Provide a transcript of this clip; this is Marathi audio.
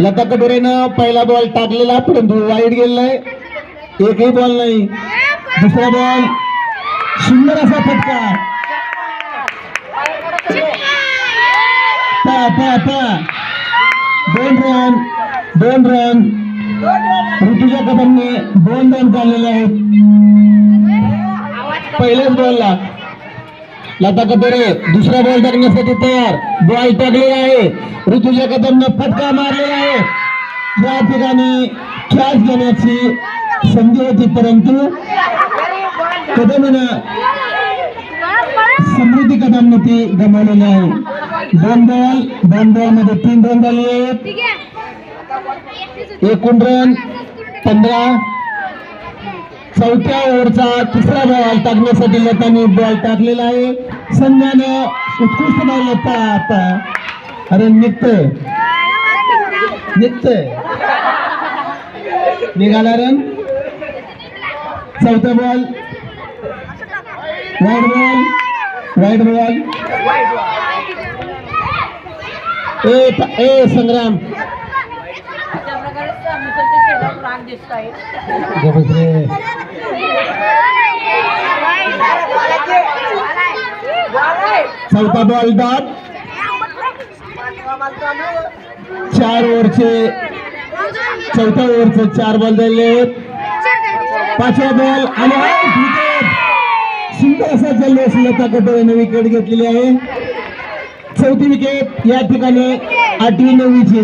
लता कटोरेनं पहिला बॉल टाकलेला परंतु वाईट गेलाय, एकही बॉल नाही. दुसरा बॉल सुंदर असा फटका. दोन रन ऋतुजा कदमने 2 रन काढलेले आहेत पहिल्याच बॉलला. लता कटोरे दुसरा बॉल टाकण्यासाठी तयार. बॉल टाकलेला आहे, ऋतुजा कदमने फटका मारलेला आहे. या ठिकाणी कॅच घेण्याची संधी होती परंतु कदमनं समृद्धी कदमने ती गमावलेली आहे. 2 बॉल मध्ये 3 रन झाले आहेत. एकूण रन 15. चौथ्या ओव्हरचा तिसरा बॉल टाकण्यासाठी लताने बॉल टाकलेला आहे. संघानं उत्कृष्ट बॉल आता अरे निघतोय निघाला रन. चौथा बॉल वाईड बॉल. ए संग्राम चौथा बॉल डॉट. 4 ओव्हरचे चौथ्या ओव्हरचे 4 बॉल झाले. 5वा बॉल आणि विकेट. सुंदर असा जल्लोष लता कटोरेने विकेट घेतलेली आहे. चौथी विकेट या ठिकाणी 8वी 9वीची.